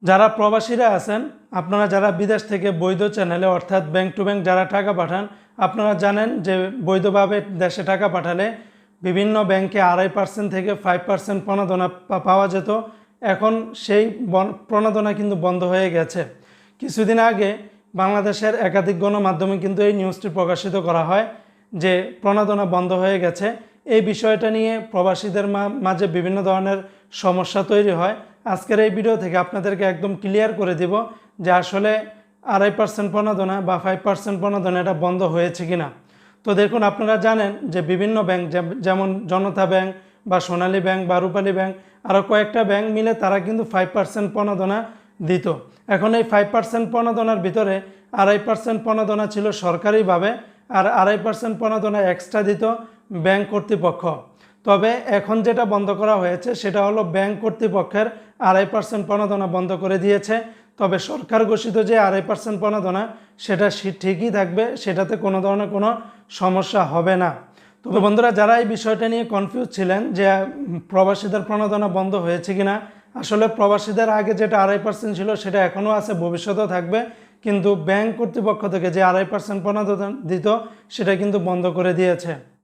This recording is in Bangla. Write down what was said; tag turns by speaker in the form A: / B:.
A: যারা প্রবাসীরা আছেন, আপনারা যারা বিদেশ থেকে বৈধ চ্যানেলে অর্থাৎ ব্যাংক টু ব্যাংক যারা টাকা পাঠান, আপনারা জানেন যে বৈধভাবে দেশে টাকা পাঠালে বিভিন্ন ব্যাংকে 2.5% থেকে 5% প্রণোদনা পাওয়া যেত। এখন সেই প্রণোদনা কিন্তু বন্ধ হয়ে গেছে। কিছুদিন আগে বাংলাদেশের একাধিক গণমাধ্যমে কিন্তু এই নিউজটি প্রকাশিত করা হয় যে প্রণোদনা বন্ধ হয়ে গেছে। এই বিষয়টা নিয়ে প্রবাসীদের মাঝে বিভিন্ন ধরনের সমস্যা তৈরি হয়। আজকের এই ভিডিও থেকে আপনাদেরকে একদম ক্লিয়ার করে দিব যে আসলে 2.5% প্রণোদনা বা 5% প্রণোদনা এটা বন্ধ হয়েছে কিনা। তো দেখুন, আপনারা জানেন যে বিভিন্ন ব্যাংক যেমন জনতা ব্যাংক বা সোনালী ব্যাংক বা রূপালী ব্যাংক আরও কয়েকটা ব্যাংক মিলে তারা কিন্তু 5% প্রণোদনা দিত। এখন এই 5% প্রণোদনার ভিতরে 2.5% প্রণোদনা ছিল সরকারিভাবে, আর 2.5% প্রণোদনা এক্সট্রা দিত ব্যাংক কর্তৃপক্ষ। তবে এখন যেটা বন্ধ করা হয়েছে সেটা হলো ব্যাংক কর্তৃপক্ষের 2.5% প্রণোদনা বন্ধ করে দিয়েছে। তবে সরকার ঘোষিত যে 2.5% প্রণোদনা সেটা ঠিকই থাকবে, সেটাতে কোনো ধরনের কোনো সমস্যা হবে না। তবে বন্ধুরা, যারা এই বিষয়টা নিয়ে কনফিউজ ছিলেন যে প্রবাসীদের প্রণোদনা বন্ধ হয়েছে কিনা, আসলে প্রবাসীদের আগে যেটা 2.5% ছিল সেটা এখনও আছে, ভবিষ্যতেও থাকবে। কিন্তু ব্যাংক কর্তৃপক্ষ থেকে যে 2.5% প্রণোদনা দিত সেটা কিন্তু বন্ধ করে দিয়েছে।